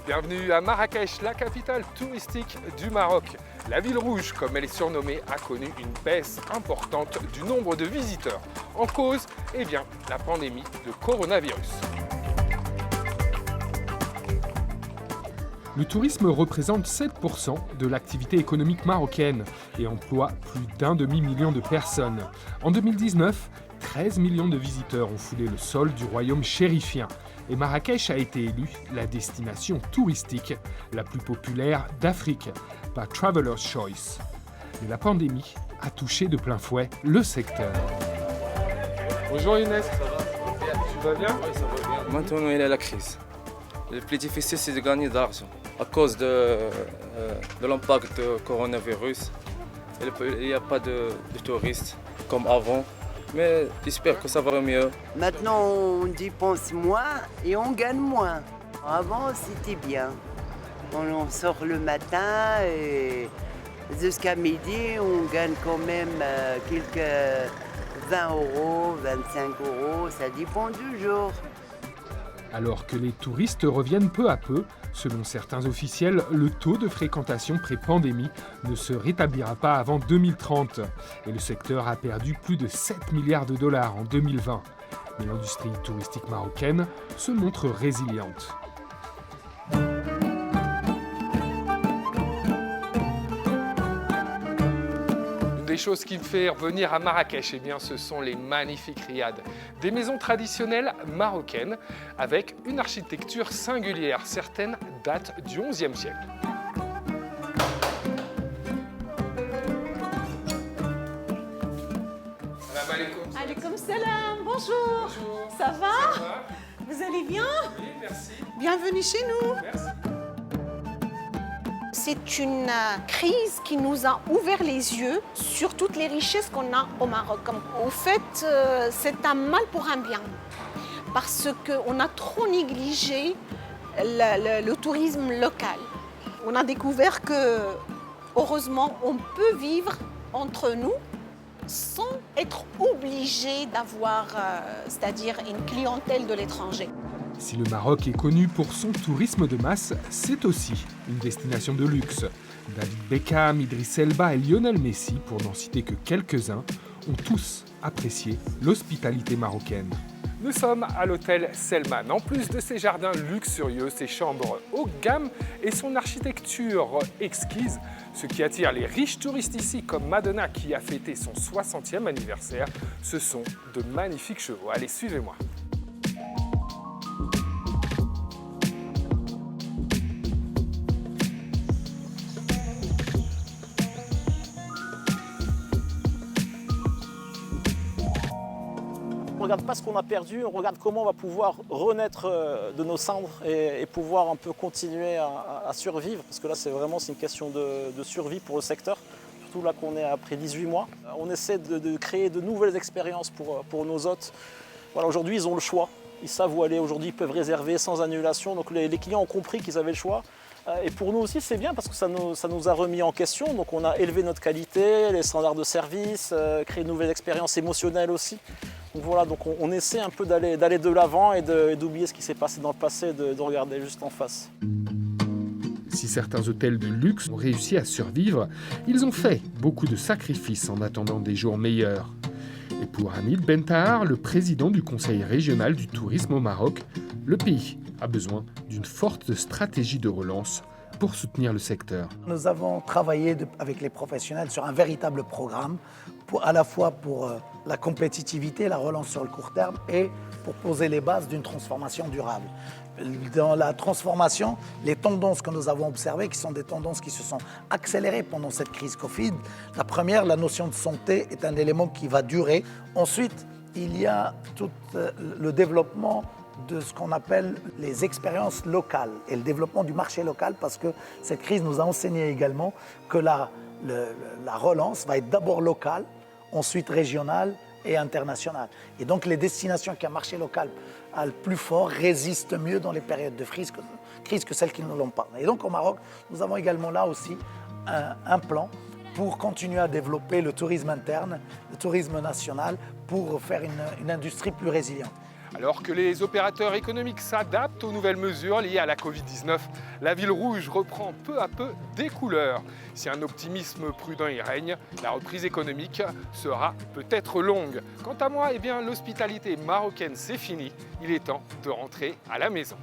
Bienvenue à Marrakech, la capitale touristique du Maroc. La ville rouge, comme elle est surnommée, a connu une baisse importante du nombre de visiteurs. En cause, eh bien, la pandémie de coronavirus. Le tourisme représente 7% de l'activité économique marocaine et emploie plus d'1 demi-million de personnes. En 2019, 13 millions de visiteurs ont foulé le sol du royaume chérifien et Marrakech a été élue la destination touristique la plus populaire d'Afrique par Traveler's Choice. Mais la pandémie a touché de plein fouet le secteur. Bonjour Younes, tu vas bien? Oui, ça va bien. Maintenant, il y a la crise. Le plus difficile, c'est de gagner de l'argent. À cause de l'impact du coronavirus, il n'y a pas de touristes comme avant. Mais j'espère que ça va mieux. Maintenant, on dépense moins et on gagne moins. Avant, c'était bien. On sort le matin et jusqu'à midi, on gagne quand même quelques 20 €, 25 €, ça dépend du jour. Alors que les touristes reviennent peu à peu, selon certains officiels, le taux de fréquentation pré-pandémie ne se rétablira pas avant 2030. Et le secteur a perdu plus de 7 milliards de dollars en 2020. Mais l'industrie touristique marocaine se montre résiliente. Des choses qui me fait revenir à Marrakech, eh bien, ce sont les magnifiques riads. Des maisons traditionnelles marocaines avec une architecture singulière. Certaines datent du XIe siècle. Salam alaikum. Alaikum salam, bonjour. Bonjour. Ça va? Ça va? Vous allez bien? Oui, merci. Bienvenue chez nous. Merci. C'est une crise qui nous a ouvert les yeux sur toutes les richesses qu'on a au Maroc. Au fait, c'est un mal pour un bien. Parce qu'on a trop négligé le tourisme local. On a découvert que, heureusement, on peut vivre entre nous sans être obligé d'avoir, c'est-à-dire une clientèle de l'étranger. Si le Maroc est connu pour son tourisme de masse, c'est aussi une destination de luxe. David Beckham, Idriss Elba et Lionel Messi, pour n'en citer que quelques-uns, ont tous apprécié l'hospitalité marocaine. Nous sommes à l'hôtel Selman. En plus de ses jardins luxurieux, ses chambres haut de gamme et son architecture exquise, ce qui attire les riches touristes ici, comme Madonna qui a fêté son 60e anniversaire, ce sont de magnifiques chevaux. Allez, suivez-moi. On ne regarde pas ce qu'on a perdu, on regarde comment on va pouvoir renaître de nos cendres et pouvoir un peu continuer à survivre. Parce que là, c'est une question de survie pour le secteur, surtout là qu'on est après 18 mois. On essaie de créer de nouvelles expériences pour nos hôtes. Voilà, aujourd'hui, ils ont le choix. Ils savent où aller aujourd'hui, ils peuvent réserver sans annulation. Donc les clients ont compris qu'ils avaient le choix. Et pour nous aussi, c'est bien parce que ça nous a remis en question. Donc on a élevé notre qualité, les standards de service, créé de nouvelles expériences émotionnelles aussi. Donc voilà, donc on essaie un peu d'aller de l'avant et d'oublier ce qui s'est passé dans le passé, de regarder juste en face. Si certains hôtels de luxe ont réussi à survivre, ils ont fait beaucoup de sacrifices en attendant des jours meilleurs. Et pour Hamid Bentahar, le président du Conseil régional du tourisme au Maroc, le pays a besoin d'une forte stratégie de relance pour soutenir le secteur. Nous avons travaillé avec les professionnels sur un véritable programme, à la fois pour la compétitivité, la relance sur le court terme et pour poser les bases d'une transformation durable. Dans la transformation, les tendances que nous avons observées, qui sont des tendances qui se sont accélérées pendant cette crise Covid. La première, la notion de santé est un élément qui va durer. Ensuite, il y a tout le développement de ce qu'on appelle les expériences locales et le développement du marché local, parce que cette crise nous a enseigné également que la relance va être d'abord locale, ensuite régionale et internationale. Et donc les destinations qui ont un marché local le plus fort résistent mieux dans les périodes de crise que celles qui ne l'ont pas. Et donc au Maroc, nous avons également là aussi un plan pour continuer à développer le tourisme interne, le tourisme national, pour faire une industrie plus résiliente. Alors que les opérateurs économiques s'adaptent aux nouvelles mesures liées à la Covid-19, la ville rouge reprend peu à peu des couleurs. Si un optimisme prudent y règne, la reprise économique sera peut-être longue. Quant à moi, l'hospitalité marocaine c'est fini. Il est temps de rentrer à la maison.